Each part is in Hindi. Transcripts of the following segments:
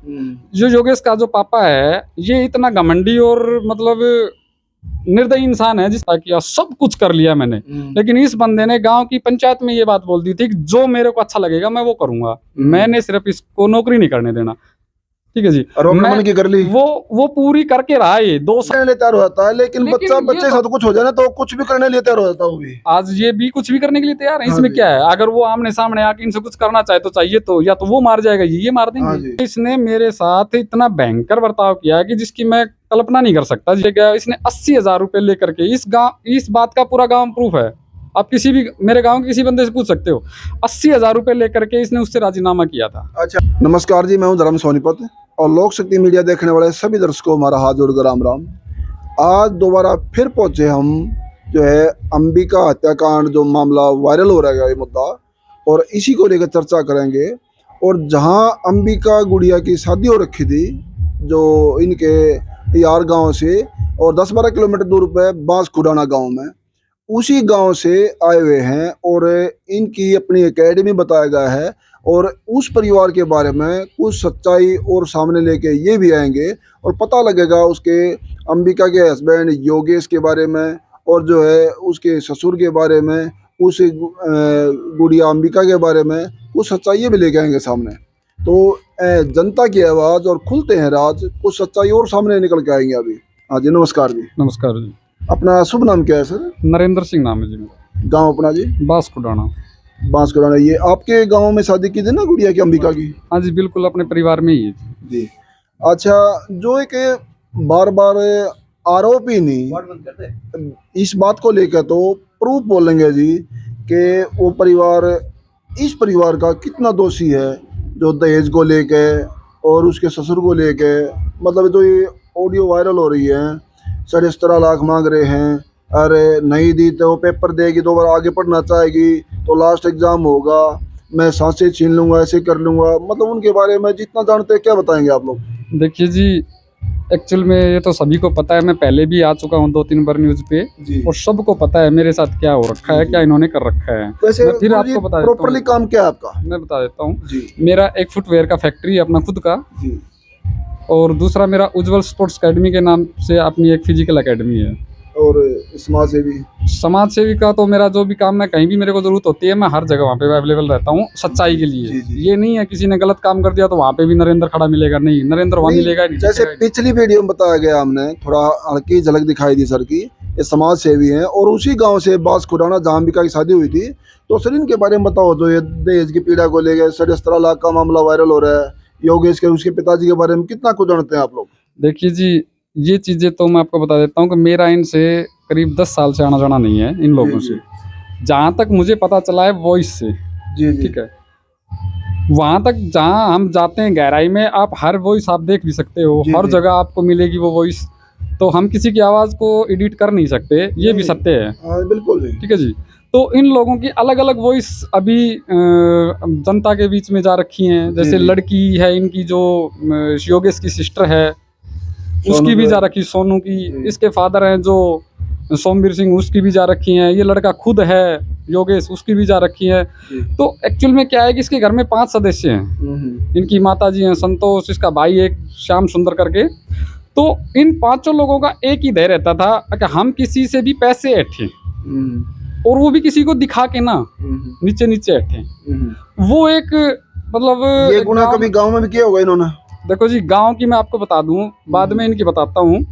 जो योगेश का जो पापा है ये इतना घमंडी और मतलब निर्दयी इंसान है जिसका किया सब कुछ कर लिया मैंने, लेकिन इस बंदे ने गांव की पंचायत में ये बात बोल दी थी कि जो मेरे को अच्छा लगेगा मैं वो करूंगा, मैंने सिर्फ इसको नौकरी नहीं करने देना। ठीक है जी, और वो अपने मन की कर ली। वो पूरी करके रहा ये 2 साल करने लिए तैयार होता है, लेकिन बच्चा ये बच्चे साथ कुछ हो जाए ना तो कुछ भी करने लिए तैयार हो जाता है वो भी। आज ये भी कुछ भी करने के लिए तैयार है। हाँ इसमें जी। क्या है, अगर वो आमने सामने आके इनसे कुछ करना चाहे तो चाहिए तो या तो वो मार जाएगा ये मार हाँ देंगे। जी। इसने मेरे साथ इतना भयंकर बर्ताव किया कि जिसकी मैं कल्पना नहीं कर सकता। ये क्या, इसने 80,000 रुपए लेकर के इस बात का पूरा गांव प्रूफ है, आप किसी भी मेरे गांव के किसी बंदे से पूछ सकते हो। 80,000 रुपए लेकर के इसने उससे राजीनामा किया था। अच्छा, नमस्कार जी, मैं हूं धर्म सोनीपत और लोक शक्ति मीडिया देखने वाले सभी दर्शकों को हमारा हाथ जोड़कर राम राम। आज दोबारा फिर पहुंचे हम जो है अंबिका हत्याकांड जो मामला वायरल हो रहा है ये मुद्दा, और इसी को लेकर चर्चा करेंगे। और जहां अंबिका गुड़िया की शादी हो रखी थी जो इनके यार गांव से और 10-12 किलोमीटर दूर पे बांसकुडाना गांव में, उसी गांव से आए हुए हैं और इनकी अपनी एकेडमी बताया गया है। और उस परिवार के बारे में कुछ सच्चाई और सामने लेके ये भी आएंगे और पता लगेगा उसके अंबिका के हस्बैंड योगेश के बारे में और जो है उसके ससुर के बारे में, उस गुड़िया अंबिका के बारे में कुछ सच्चाई भी लेके आएंगे सामने। तो जनता की आवाज़ और खुलते हैं राज, कुछ सच्चाई और सामने निकल के आएंगे अभी। हाँ जी, नमस्कार जी। नमस्कार जी। अपना शुभ नाम क्या है सर? नरेंद्र सिंह नाम है जी मेरा। गांव अपना जी? बांसकुडाना। बांसकुडाना। ये आपके गांव में शादी की थी ना गुड़िया की, अंबिका की? हाँ जी, बिल्कुल अपने परिवार में ही है जी। अच्छा, जो एक बार बार आरोप ही नहीं, इस बात को लेकर तो प्रूफ बोलेंगे जी कि वो परिवार, इस परिवार का कितना दोषी है जो दहेज को लेके और उसके ससुर को लेके, मतलब जो ये ऑडियो वायरल हो रही है 17.5 लाख मांग रहे हैं, अरे नहीं दी तो वो पेपर देगी, 2 बार आगे पढ़ना चाहेगी तो लास्ट एग्जाम होगा, मैं सांसें छीन लूंगा, ऐसे कर लूंगा। मतलब उनके बारे में जितना जानते हैं क्या बताएंगे आप लोग? देखिए जी, एक्चुअल में ये तो सभी को पता है, मैं पहले भी आ चुका हूँ 2-3 बार न्यूज पे जी। और सबको पता है मेरे साथ क्या हो रखा है, क्या इन्होंने कर रखा है। वैसे मैं फिर आपको बता देता प्रॉपरली हूँ, काम क्या है आपका? मैं बता देता हूँ जी। मेरा एक फुटवेयर का फैक्ट्री है अपना खुद का, जी। और दूसरा मेरा उज्जवल स्पोर्ट्स अकेडमी के नाम से अपनी एक फिजिकल अकेडमी है। और समाज सेवी? समाज सेवी का तो मेरा जो भी काम है, कहीं भी मेरे को जरूरत होती है मैं हर जगह वहाँ पे अवेलेबल रहता हूँ सच्चाई के लिए। जी, जी। ये नहीं है किसी ने गलत काम कर दिया तो वहाँ पे भी नरेंद्र खड़ा मिलेगा, नहीं, नरेंद्र वहाँ मिलेगा नहीं। जैसे पिछली वीडियो में बताया गया, हमने थोड़ा हल्की झलक दिखाई दी सर की, ये समाज सेवी हैं और उसी गांव से बांसकुडाना जहाँ अंबिका की शादी हुई थी। तो सर इनके बारे में बताओ, जो ये दहेज की पीड़ा को लेकर 17.5 लाख का मामला वायरल हो रहा है, योगेश के उसके पिताजी के बारे में कितना कुछ जानते हैं आप लोग? देखिए जी, ये चीज़ें तो मैं आपको बता देता हूँ कि मेरा इनसे करीब 10 साल से आना जाना नहीं है इन लोगों से। जहाँ तक मुझे पता चला है वॉइस से, जी जी। ठीक है, वहाँ तक जहाँ हम जाते हैं गहराई में, आप हर वॉइस आप देख भी सकते हो, जी, हर जी। जगह आपको मिलेगी वो वॉइस। तो हम किसी की आवाज़ को एडिट कर नहीं सकते, ये भी सत्य है। हाँ बिल्कुल जी। ठीक है जी। तो इन लोगों की अलग अलग वॉइस अभी जनता के बीच में जा रखी हैं। जैसे लड़की है इनकी जो योगेश की सिस्टर है, उसकी भी जा रखी, सोनू की। इसके फादर हैं जो सोमवीर सिंह, उसकी भी जा रखी हैं। ये लड़का खुद है योगेश, उसकी भी जा रखी है। तो एक्चुअल में क्या है कि इसके घर में 5 सदस्य हैं। इनकी माता जी हैं संतोष, इसका भाई एक श्याम सुंदर करके। तो इन 5 लोगों का एक ही ध्येय रहता था कि हम किसी से भी पैसे ऐंठे, और वो भी किसी को दिखा के ना, नीचे नीचे ऐंठे। वो एक मतलब ये गुना कभी गांव में भी किया होगा इन्होंने? देखो जी, गांव की मैं आपको बता दूं, बाद में इनकी बताता हूँ।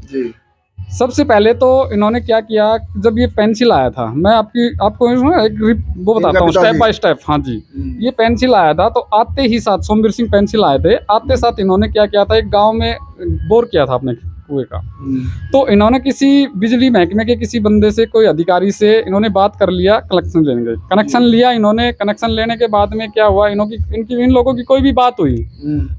सबसे पहले तो इन्होंने क्या किया, जब ये पेंसिल आया था, मैं आपको एक वो बताता हूँ स्टेप बाय स्टेप। हाँ जी, ये पेंसिल आया था तो आते ही साथ सोमवीर सिंह पेंसिल आए थे, आते साथ इन्होंने क्या किया था, एक गांव में बोर किया था अपने कुएं का। तो इन्होंने किसी बिजली महकमे के किसी बंदे से, कोई अधिकारी से इन्होंने बात कर लिया कनेक्शन लेने के, कनेक्शन लिया इन्होंने। कनेक्शन लेने के बाद में क्या हुआ, इन लोगों की कोई भी बात हुई,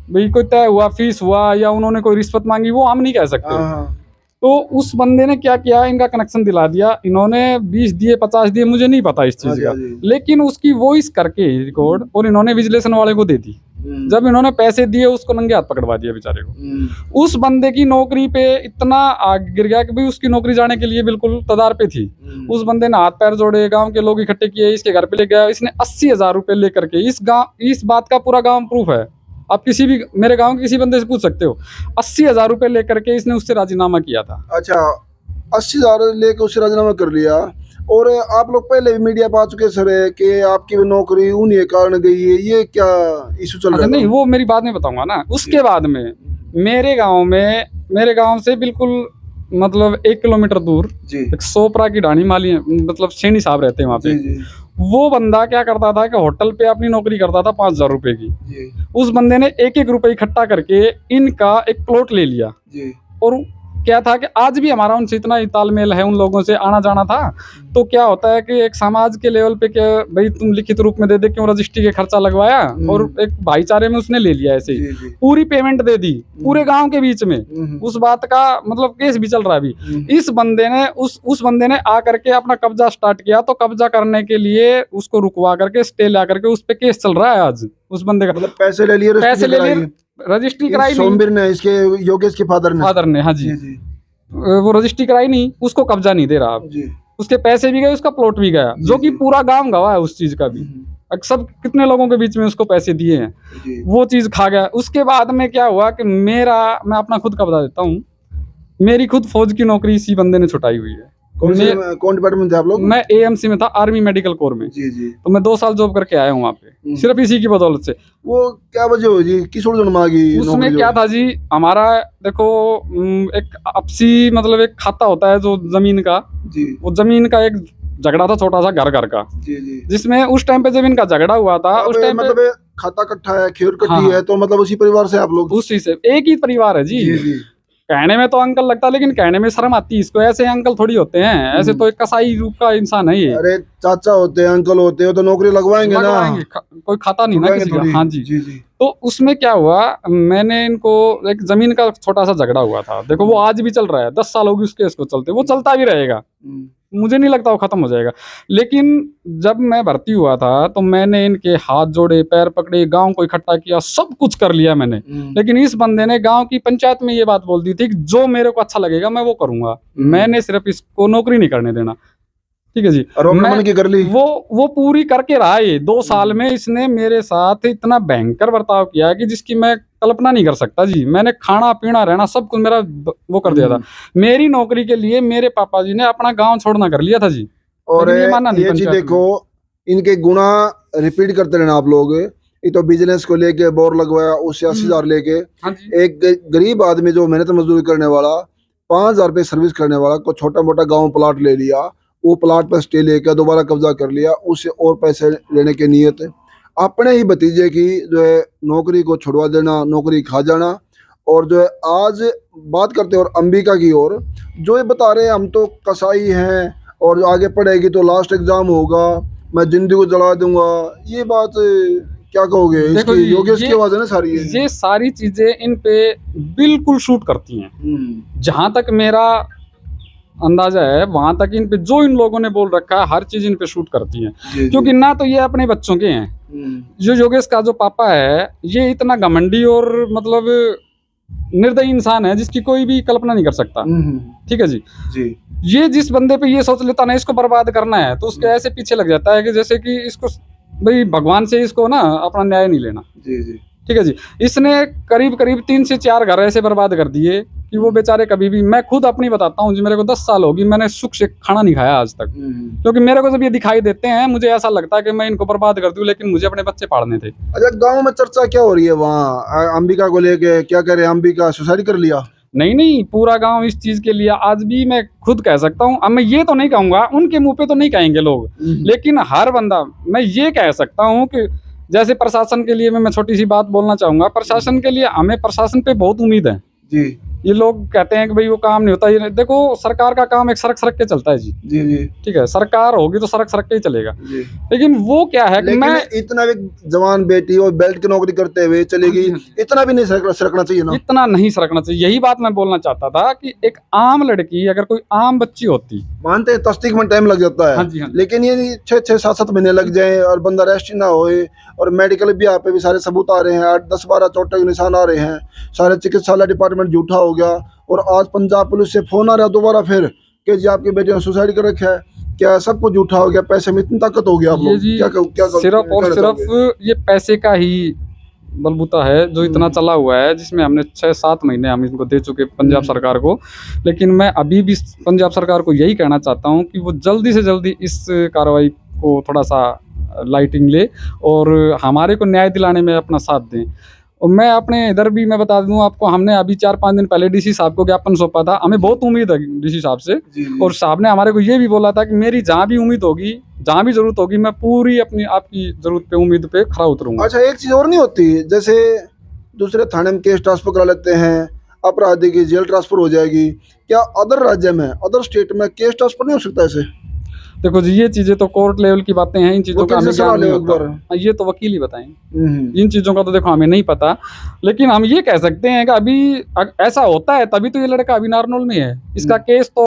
भाई कोई तय हुआ, फीस हुआ, या उन्होंने कोई रिश्वत मांगी, वो हम नहीं कह सकते। तो उस बंदे ने क्या किया, इनका कनेक्शन दिला दिया इन्होंने, 20 दिए 50 दिए, मुझे नहीं पता इस चीज़ का, लेकिन उसकी वॉइस करके रिकॉर्ड और इन्होंने विजिलेशन वाले को दे दी। जब इन्होंने पैसे दिए उसको नंगे हाथ पकड़वा दिया बेचारे को। उस बंदे की नौकरी पे इतना आग गिर गया कि भाई उसकी नौकरी जाने के लिए बिल्कुल तदार पे थी। उस बंदे ने हाथ पैर जोड़े, गांव के लोग इकट्ठे किए, इसके घर पे ले गया। इसने 80,000 रुपए लेकर के, इस बात का पूरा गांव प्रूफ है, आप किसी भी मेरे गांव के किसी बंदे से पूछ सकते हो। 80,000 रुपए लेकर के इसने उससे राजीनामा किया था। अच्छा, 80,000 लेके उससे राजीनामा कर लिया। और आप लोग पहले भी मीडिया पे आ चुके सर है कि आपकी नौकरी उन्हीं के कारण गई है, ये क्या इशू चल रहा है? नहीं, वो मेरी बाद में बताऊंगा ना। उसके बाद में मेरे गांव से बिल्कुल मतलब 1 किलोमीटर दूर जी एक सोपरा की ढाणी माली मतलब सैनी साहब रहते हैं वहाँ पे। जी वो बंदा क्या करता था कि होटल पे अपनी नौकरी करता था 5,000 रुपए की। जी उस बंदे ने 1-1 रुपए इकट्ठा करके इनका एक प्लॉट ले लिया। जी और क्या था कि आज भी हमारा उनसे इतना ही तालमेल है, उन लोगों से आना जाना था। तो क्या होता है कि एक समाज के लेवल पे क्या भाई तुम लिखित रूप में दे दे, क्यों रजिस्ट्री के खर्चा लगवाया, और एक भाईचारे में उसने ले लिया ऐसे ही। जी जी पूरी पेमेंट दे दी पूरे गांव के बीच में। उस बात का मतलब केस भी चल रहा है अभी। इस बंदे ने उस बंदे ने आकर के अपना कब्जा स्टार्ट किया, तो कब्जा करने के लिए उसको रुकवा करके स्टे ला करके उस पे केस चल रहा है आज उस बंदे का। मतलब पैसे ले लिए, रजिस्ट्री कराई नहीं सोमवीर ने, इसके योगेश के फादर ने। हाँ जी, वो रजिस्ट्री कराई नहीं, उसको कब्जा नहीं दे रहा अब। जी उसके पैसे भी गए, उसका प्लॉट भी गया, जो कि पूरा गांव गवाह है उस चीज का भी। सब कितने लोगों के बीच में उसको पैसे दिए हैं, वो चीज खा गया। उसके बाद में क्या हुआ कि मैं अपना खुद का बता देता हूँ, मेरी खुद फौज की नौकरी इसी बंदे ने छुटाई हुई है। कौन डिपार्टमेंट थे आप लोग? मैं एएमसी में था, आर्मी मेडिकल कोर में। जी जी। तो मैं 2 साल जॉब करके आया हूँ वहाँ पे, सिर्फ इसी की बदौलत से। वो क्या वजह हो जी, किस ओर जन्म आ गई? उसमें क्या था जी, हमारा देखो एक आपसी मतलब एक खाता होता है जो जमीन का जी। वो जमीन का एक झगड़ा था छोटा सा घर का जी जी। जिसमें उस टाइम पे जब इनका झगड़ा हुआ था उस टाइम मतलब खाता कट्ठा है, खेर कट्टी है, तो मतलब उसी परिवार से आप लोग? उसी से एक ही परिवार है जी। जी। कहने में तो अंकल लगता, लेकिन कहने में शर्म आती है इसको। ऐसे अंकल थोड़ी होते हैं, ऐसे तो एक कसाई रूप का इंसान है ये। अरे चाचा होते हैं, अंकल होते हैं, तो नौकरी लगवाएंगे ना, कोई खाता नहीं ना किसी का। हाँ जी जी जी। तो उसमें क्या हुआ, मैंने इनको एक जमीन का छोटा सा झगड़ा हुआ था। देखो वो आज भी चल रहा है, 10 साल होगी उस केस को चलते, वो चलता भी रहेगा। मुझे नहीं लगता वो खत्म हो जाएगा। लेकिन जब मैं भर्ती हुआ था तो मैंने इनके हाथ जोड़े, पैर पकड़े, गांव को इकट्ठा किया, सब कुछ कर लिया मैंने। लेकिन इस बंदे ने गांव की पंचायत में ये बात बोल दी थी कि जो मेरे को अच्छा लगेगा मैं वो करूंगा, मैंने सिर्फ इसको नौकरी नहीं करने देना। ठीक है जी। और मन की कर ली वो पूरी करके रहा। ये 2 साल में इसने मेरे साथ इतना भयंकर बर्ताव किया कि जिसकी मैं कल्पना नहीं कर सकता जी। मैंने खाना पीना रहना सब कुछ मेरा वो कर दिया था। मेरी नौकरी के लिए मेरे पापा जी ने अपना गांव छोड़ना कर लिया था जी। और ये चीज देखो, इनके गुना रिपीट करते रहना आप लोग। ये तो बिजनेस को लेके बोर लगवाया, उससे 80,000 लेके एक गरीब आदमी जो मेहनत मजदूरी करने वाला, 5,000 रुपये सर्विस करने वाला को छोटा मोटा गाँव प्लाट ले लिया, वो प्लाट पर स्टे लेकर दोबारा कब्जा कर लिया, उससे और पैसे लेने की नीयत है। अपने ही भतीजे की जो है नौकरी को छुड़वा देना, नौकरी खा जाना। और जो है आज बात करते हैं और अंबिका की ओर, जो ये बता रहे हैं हम तो कसाई हैं और आगे पढ़ेगी तो लास्ट एग्जाम होगा, मैं जिंदगी को जला दूंगा, ये बात क्या कहोगे? इसकी योगेश की आवाज है ना सारी, ये सारी चीजें इन पे बिल्कुल शूट करती हैं। जहां तक मेरा अंदाजा है वहां तक इन पे जो इन लोगों ने बोल रखा है हर चीज इन पे शूट करती है। क्योंकि ना तो ये अपने बच्चों के हैं, जो योगेश का जो पापा है ये इतना घमंडी और मतलब निर्दयी इंसान है जिसकी कोई भी कल्पना नहीं कर सकता। ठीक है जी। ये जिस बंदे पे ये सोच लेता ना इसको बर्बाद करना है, तो उसके ऐसे पीछे लग जाता है कि जैसे कि इसको भाई भगवान से इसको ना अपना न्याय नहीं लेना। जी। ठीक है जी। इसने करीब 3 से 4 घर ऐसे बर्बाद कर दिए कि वो बेचारे कभी भी, मैं खुद अपनी बताता हूँ जी, मेरे को 10 साल होगी, मैंने सुख से खाना नहीं खाया आज तक। क्योंकि मेरे को जब ये दिखाई देते हैं मुझे ऐसा लगता है कि मैं इनको बर्बाद कर दूं, लेकिन मुझे अपने बच्चे पालने थे। अच्छा, गांव में चर्चा क्या हो रही है वहाँ अंबिका को लेके? क्या करे, अंबिका सुसाइड कर लिया? नहीं, पूरा गांव इस चीज के लिए आज भी मैं खुद कह सकता हूँ। अब मैं ये तो नहीं कहूंगा, उनके मुंह पे तो नहीं कहेंगे लोग, लेकिन हर बंदा मैं ये कह सकता हूँ कि जैसे प्रशासन के लिए मैं छोटी सी बात बोलना चाहूंगा। प्रशासन के लिए हमें प्रशासन पे बहुत उम्मीद है जी। ये लोग कहते हैं कि भाई वो काम नहीं होता, ये देखो सरकार का काम एक सरक के चलता है जी। ठीक है, सरकार होगी तो सरक के ही चलेगा। लेकिन वो क्या है कि मैं इतना भी जवान बेटी और बेल्ट की नौकरी करते हुए चलेगी, इतना भी नहीं सरकना चाहिए ना, इतना नहीं सरकना चाहिए। यही बात मैं बोलना चाहता था कि एक आम लड़की, अगर कोई आम बच्ची होती, मानते हैं तस्दीक में टाइम लग जाता है। हाँ। लेकिन ये 6 7 महीने लग जाए और बंदा रेस्ट ना होए, और मेडिकल भी यहाँ पे भी सारे सबूत आ रहे हैं, 8 10 12 चोटों के निशान आ रहे हैं, सारे चिकित्सालय डिपार्टमेंट झूठा हो गया। और आज पंजाब पुलिस से फोन आ रहा है दोबारा फिर कि जी आपके बेटे ने सुसाइड कर रखा है। क्या सब कुछ झूठा हो गया? पैसे में इतनी ताकत हो गया आप लोग? क्या सिर्फ और सिर्फ ये पैसे का ही बलबूता है जो इतना चला हुआ है, जिसमें हमने 6-7 महीने हम इनको दे चुके पंजाब सरकार को। लेकिन मैं अभी भी पंजाब सरकार को यही कहना चाहता हूँ कि वो जल्दी से जल्दी इस कार्रवाई को थोड़ा सा लाइटिंग ले और हमारे को न्याय दिलाने में अपना साथ दें। और मैं अपने इधर भी मैं बता दूं आपको, हमने अभी 4-5 दिन पहले डीसी साहब को ज्ञापन सौंपा था। हमें बहुत उम्मीद है डीसी साहब से, और साहब ने हमारे को ये भी बोला था कि मेरी जहाँ भी उम्मीद होगी, जहाँ भी जरूरत होगी, मैं पूरी अपनी आपकी जरूरत पे उम्मीद पे खरा उतरूंगा। अच्छा, एक चीज और नहीं होती, जैसे दूसरे थाने में केस ट्रांसफर करा लेते हैं, अपराधी की जेल ट्रांसफर हो जाएगी, क्या अदर राज्य में, अदर स्टेट में केस ट्रांसफर नहीं हो सकता ऐसे? देखो जी, ये चीजें तो कोर्ट लेवल की बातें हैं, इन चीजों का हमें ज्ञान नहीं होता। पर ये तो वकील ही बताएंगे, इन चीजों का तो देखो हमें नहीं पता। लेकिन हम ये कह सकते हैं कि अभी ऐसा होता है तभी तो ये लड़का अभी नारनौल में है। इसका केस तो